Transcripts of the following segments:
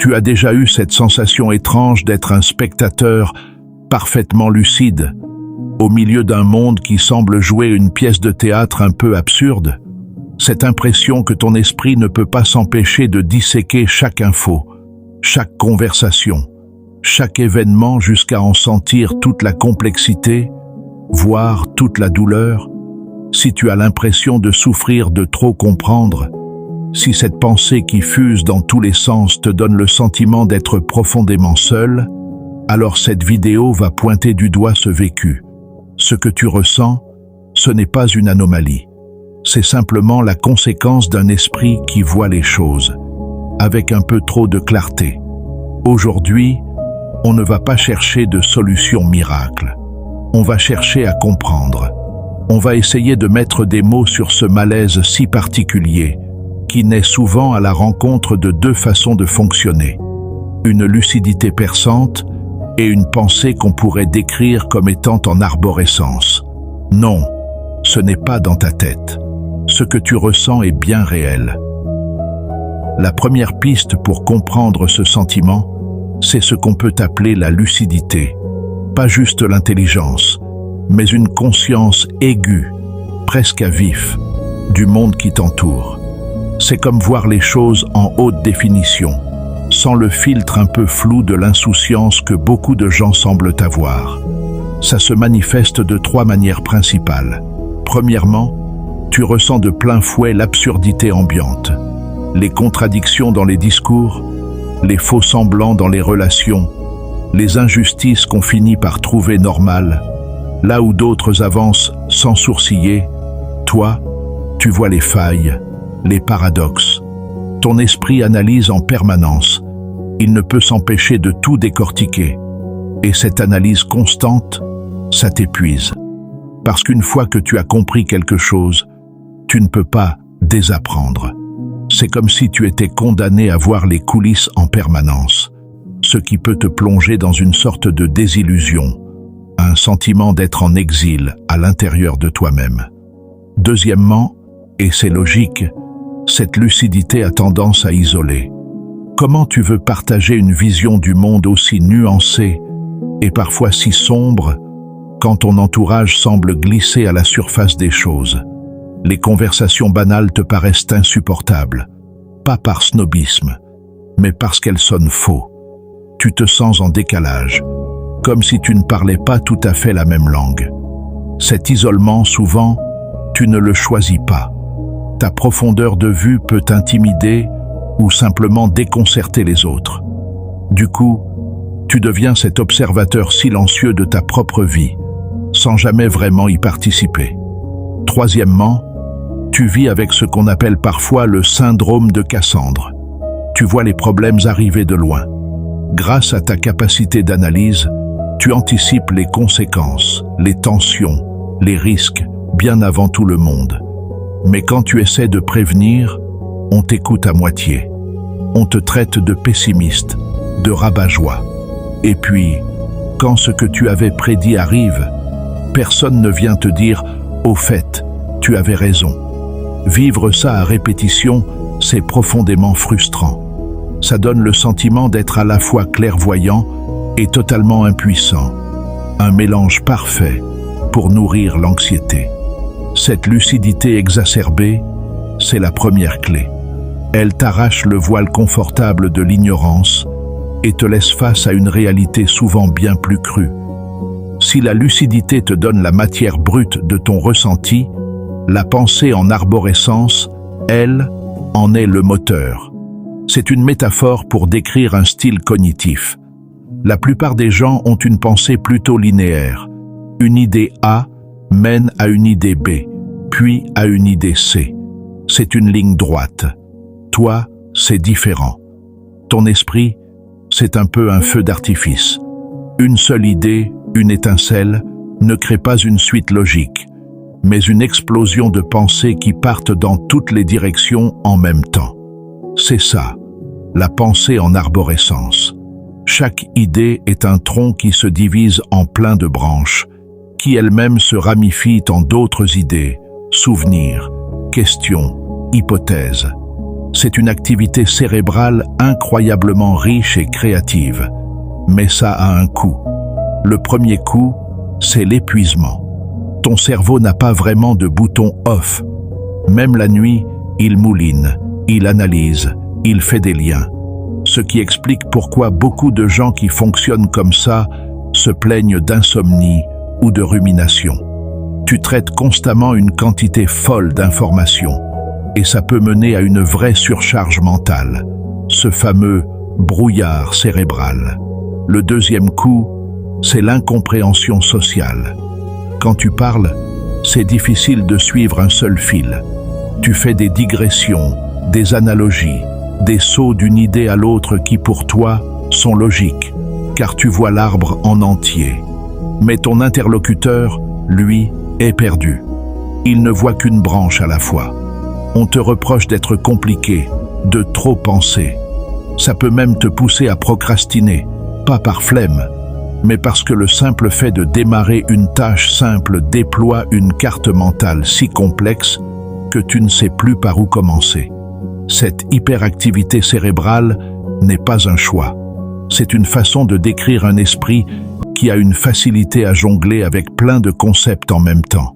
Tu as déjà eu cette sensation étrange d'être un spectateur parfaitement lucide, au milieu d'un monde qui semble jouer une pièce de théâtre un peu absurde? Cette impression que ton esprit ne peut pas s'empêcher de disséquer chaque info, chaque conversation, chaque événement jusqu'à en sentir toute la complexité, voire toute la douleur. Si tu as l'impression de souffrir de trop comprendre, si cette pensée qui fuse dans tous les sens te donne le sentiment d'être profondément seul, alors cette vidéo va pointer du doigt ce vécu. Ce que tu ressens, ce n'est pas une anomalie. C'est simplement la conséquence d'un esprit qui voit les choses avec un peu trop de clarté. Aujourd'hui, on ne va pas chercher de solution miracle. On va chercher à comprendre. On va essayer de mettre des mots sur ce malaise si particulier, qui naît souvent à la rencontre de deux façons de fonctionner. Une lucidité perçante et une pensée qu'on pourrait décrire comme étant en arborescence. Non, ce n'est pas dans ta tête. Ce que tu ressens est bien réel. La première piste pour comprendre ce sentiment, c'est ce qu'on peut appeler la lucidité. Pas juste l'intelligence, mais une conscience aiguë, presque à vif, du monde qui t'entoure. C'est comme voir les choses en haute définition, sans le filtre un peu flou de l'insouciance que beaucoup de gens semblent avoir. Ça se manifeste de trois manières principales. Premièrement, tu ressens de plein fouet l'absurdité ambiante, les contradictions dans les discours, les faux semblants dans les relations, les injustices qu'on finit par trouver normales. Là où d'autres avancent sans sourciller, toi, tu vois les failles, les paradoxes. Ton esprit analyse en permanence. Il ne peut s'empêcher de tout décortiquer. Et cette analyse constante, ça t'épuise. Parce qu'une fois que tu as compris quelque chose, tu ne peux pas désapprendre. C'est comme si tu étais condamné à voir les coulisses en permanence, ce qui peut te plonger dans une sorte de désillusion, un sentiment d'être en exil à l'intérieur de toi-même. Deuxièmement, et c'est logique, cette lucidité a tendance à isoler. Comment tu veux partager une vision du monde aussi nuancée et parfois si sombre quand ton entourage semble glisser à la surface des choses? Les conversations banales te paraissent insupportables, pas par snobisme, mais parce qu'elles sonnent faux. Tu te sens en décalage, comme si tu ne parlais pas tout à fait la même langue. Cet isolement, souvent, tu ne le choisis pas. Ta profondeur de vue peut t'intimider ou simplement déconcerter les autres. Du coup, tu deviens cet observateur silencieux de ta propre vie, sans jamais vraiment y participer. Troisièmement, tu vis avec ce qu'on appelle parfois le syndrome de Cassandre. Tu vois les problèmes arriver de loin. Grâce à ta capacité d'analyse, tu anticipes les conséquences, les tensions, les risques, bien avant tout le monde. Mais quand tu essaies de prévenir, on t'écoute à moitié. On te traite de pessimiste, de rabat-joie. Et puis, quand ce que tu avais prédit arrive, personne ne vient te dire « Au fait, tu avais raison ». Vivre ça à répétition, c'est profondément frustrant. Ça donne le sentiment d'être à la fois clairvoyant et totalement impuissant. Un mélange parfait pour nourrir l'anxiété. Cette lucidité exacerbée, c'est la première clé. Elle t'arrache le voile confortable de l'ignorance et te laisse face à une réalité souvent bien plus crue. Si la lucidité te donne la matière brute de ton ressenti, la pensée en arborescence, elle, en est le moteur. C'est une métaphore pour décrire un style cognitif. La plupart des gens ont une pensée plutôt linéaire. Une idée A mène à une idée B, puis à une idée C. C'est une ligne droite. Toi, c'est différent. Ton esprit, c'est un peu un feu d'artifice. Une seule idée, une étincelle, ne crée pas une suite logique, mais une explosion de pensées qui partent dans toutes les directions en même temps. C'est ça, la pensée en arborescence. Chaque idée est un tronc qui se divise en plein de branches, qui elles-mêmes se ramifient en d'autres idées, souvenirs, questions, hypothèses. C'est une activité cérébrale incroyablement riche et créative. Mais ça a un coût. Le premier coût, c'est l'épuisement. Ton cerveau n'a pas vraiment de bouton off. Même la nuit, il mouline, il analyse, il fait des liens. Ce qui explique pourquoi beaucoup de gens qui fonctionnent comme ça se plaignent d'insomnie ou de rumination. Tu traites constamment une quantité folle d'informations et ça peut mener à une vraie surcharge mentale, ce fameux brouillard cérébral. Le deuxième coup, c'est l'incompréhension sociale. Quand tu parles, c'est difficile de suivre un seul fil. Tu fais des digressions, des analogies, des sauts d'une idée à l'autre qui pour toi sont logiques, car tu vois l'arbre en entier. Mais ton interlocuteur, lui, est perdu. Il ne voit qu'une branche à la fois. On te reproche d'être compliqué, de trop penser. Ça peut même te pousser à procrastiner, pas par flemme, mais parce que le simple fait de démarrer une tâche simple déploie une carte mentale si complexe que tu ne sais plus par où commencer. Cette hyperactivité cérébrale n'est pas un choix. C'est une façon de décrire un esprit qui a une facilité à jongler avec plein de concepts en même temps.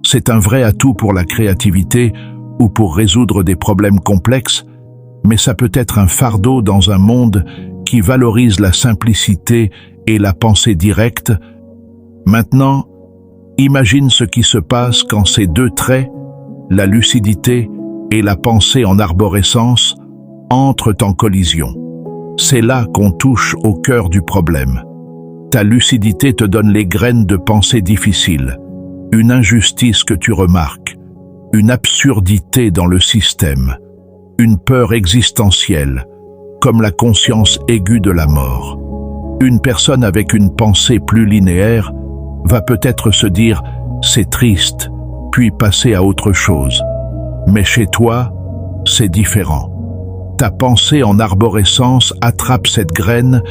C'est un vrai atout pour la créativité ou pour résoudre des problèmes complexes, mais ça peut être un fardeau dans un monde qui valorise la simplicité et la pensée directe. Maintenant, imagine ce qui se passe quand ces deux traits, la lucidité et la pensée en arborescence, entrent en collision. C'est là qu'on touche au cœur du problème. Ta lucidité te donne les graines de pensée difficiles, une injustice que tu remarques, une absurdité dans le système, une peur existentielle, comme la conscience aiguë de la mort. Une personne avec une pensée plus linéaire va peut-être se dire « c'est triste », puis passer à autre chose. Mais chez toi, c'est différent. Ta pensée en arborescence attrape cette graine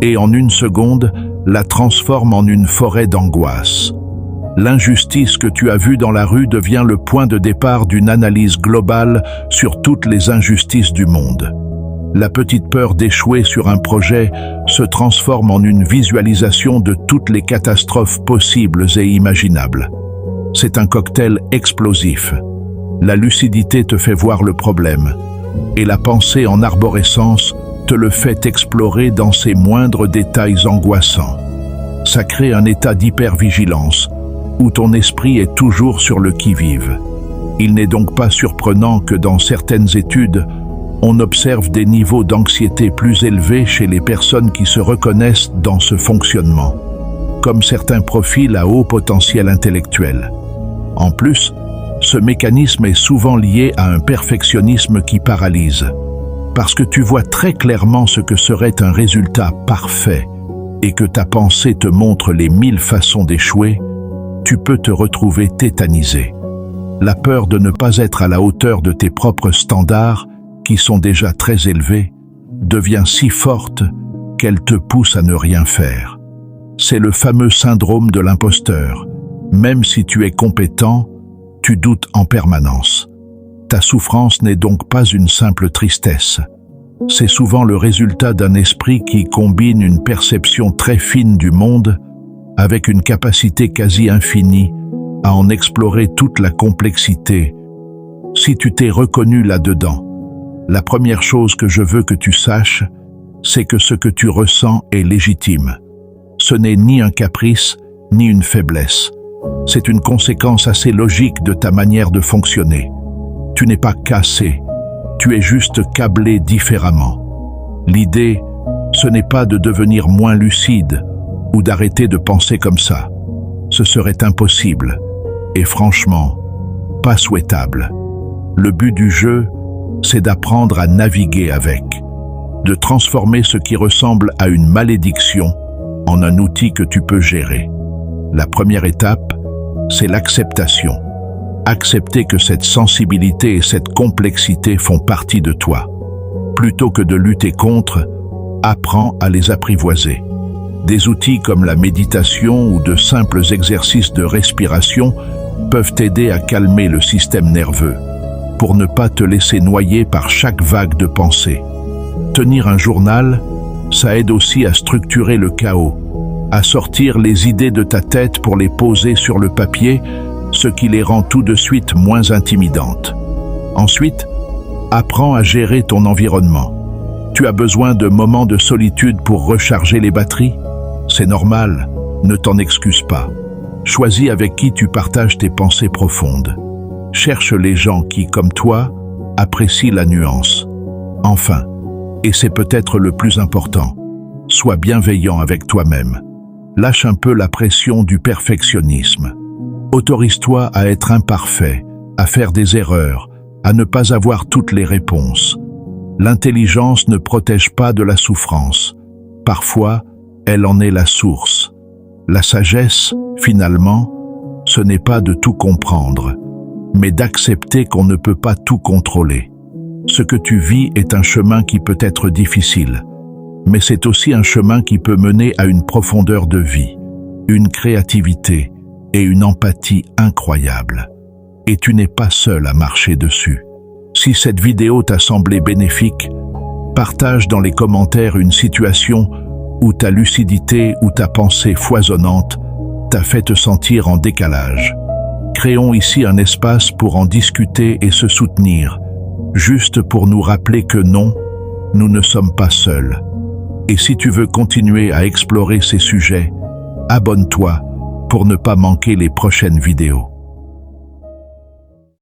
et en une seconde, la transforme en une forêt d'angoisse. L'injustice que tu as vue dans la rue devient le point de départ d'une analyse globale sur toutes les injustices du monde. La petite peur d'échouer sur un projet se transforme en une visualisation de toutes les catastrophes possibles et imaginables. C'est un cocktail explosif. La lucidité te fait voir le problème, et la pensée en arborescence te le fait explorer dans ses moindres détails angoissants. Ça crée un état d'hypervigilance, où ton esprit est toujours sur le qui-vive. Il n'est donc pas surprenant que dans certaines études, on observe des niveaux d'anxiété plus élevés chez les personnes qui se reconnaissent dans ce fonctionnement, comme certains profils à haut potentiel intellectuel. En plus, ce mécanisme est souvent lié à un perfectionnisme qui paralyse, parce que tu vois très clairement ce que serait un résultat parfait et que ta pensée te montre les 1000 façons d'échouer, tu peux te retrouver tétanisé. La peur de ne pas être à la hauteur de tes propres standards, qui sont déjà très élevés, devient si forte qu'elle te pousse à ne rien faire. C'est le fameux syndrome de l'imposteur. Même si tu es compétent, tu doutes en permanence. Ta souffrance n'est donc pas une simple tristesse. C'est souvent le résultat d'un esprit qui combine une perception très fine du monde avec une capacité quasi infinie à en explorer toute la complexité. Si tu t'es reconnu là-dedans, la première chose que je veux que tu saches, c'est que ce que tu ressens est légitime. Ce n'est ni un caprice, ni une faiblesse. C'est une conséquence assez logique de ta manière de fonctionner. Tu n'es pas cassé, tu es juste câblé différemment. L'idée, ce n'est pas de devenir moins lucide ou d'arrêter de penser comme ça. Ce serait impossible et franchement, pas souhaitable. Le but du jeu, c'est d'apprendre à naviguer avec, de transformer ce qui ressemble à une malédiction en un outil que tu peux gérer. La première étape, c'est l'acceptation. Accepter que cette sensibilité et cette complexité font partie de toi. Plutôt que de lutter contre, apprends à les apprivoiser. Des outils comme la méditation ou de simples exercices de respiration peuvent t'aider à calmer le système nerveux. pour ne pas te laisser noyer par chaque vague de pensée. Tenir un journal, ça aide aussi à structurer le chaos, à sortir les idées de ta tête pour les poser sur le papier, ce qui les rend tout de suite moins intimidantes. Ensuite, apprends à gérer ton environnement. Tu as besoin de moments de solitude pour recharger les batteries? C'est normal, ne t'en excuse pas. Choisis avec qui tu partages tes pensées profondes. Cherche les gens qui, comme toi, apprécient la nuance. Enfin, et c'est peut-être le plus important, sois bienveillant avec toi-même. Lâche un peu la pression du perfectionnisme. Autorise-toi à être imparfait, à faire des erreurs, à ne pas avoir toutes les réponses. L'intelligence ne protège pas de la souffrance. Parfois, elle en est la source. La sagesse, finalement, ce n'est pas de tout comprendre, mais d'accepter qu'on ne peut pas tout contrôler. Ce que tu vis est un chemin qui peut être difficile, mais c'est aussi un chemin qui peut mener à une profondeur de vie, une créativité et une empathie incroyables. Et tu n'es pas seul à marcher dessus. Si cette vidéo t'a semblé bénéfique, partage dans les commentaires une situation où ta lucidité ou ta pensée foisonnante t'a fait te sentir en décalage. Créons ici un espace pour en discuter et se soutenir, juste pour nous rappeler que non, nous ne sommes pas seuls. Et si tu veux continuer à explorer ces sujets, abonne-toi pour ne pas manquer les prochaines vidéos.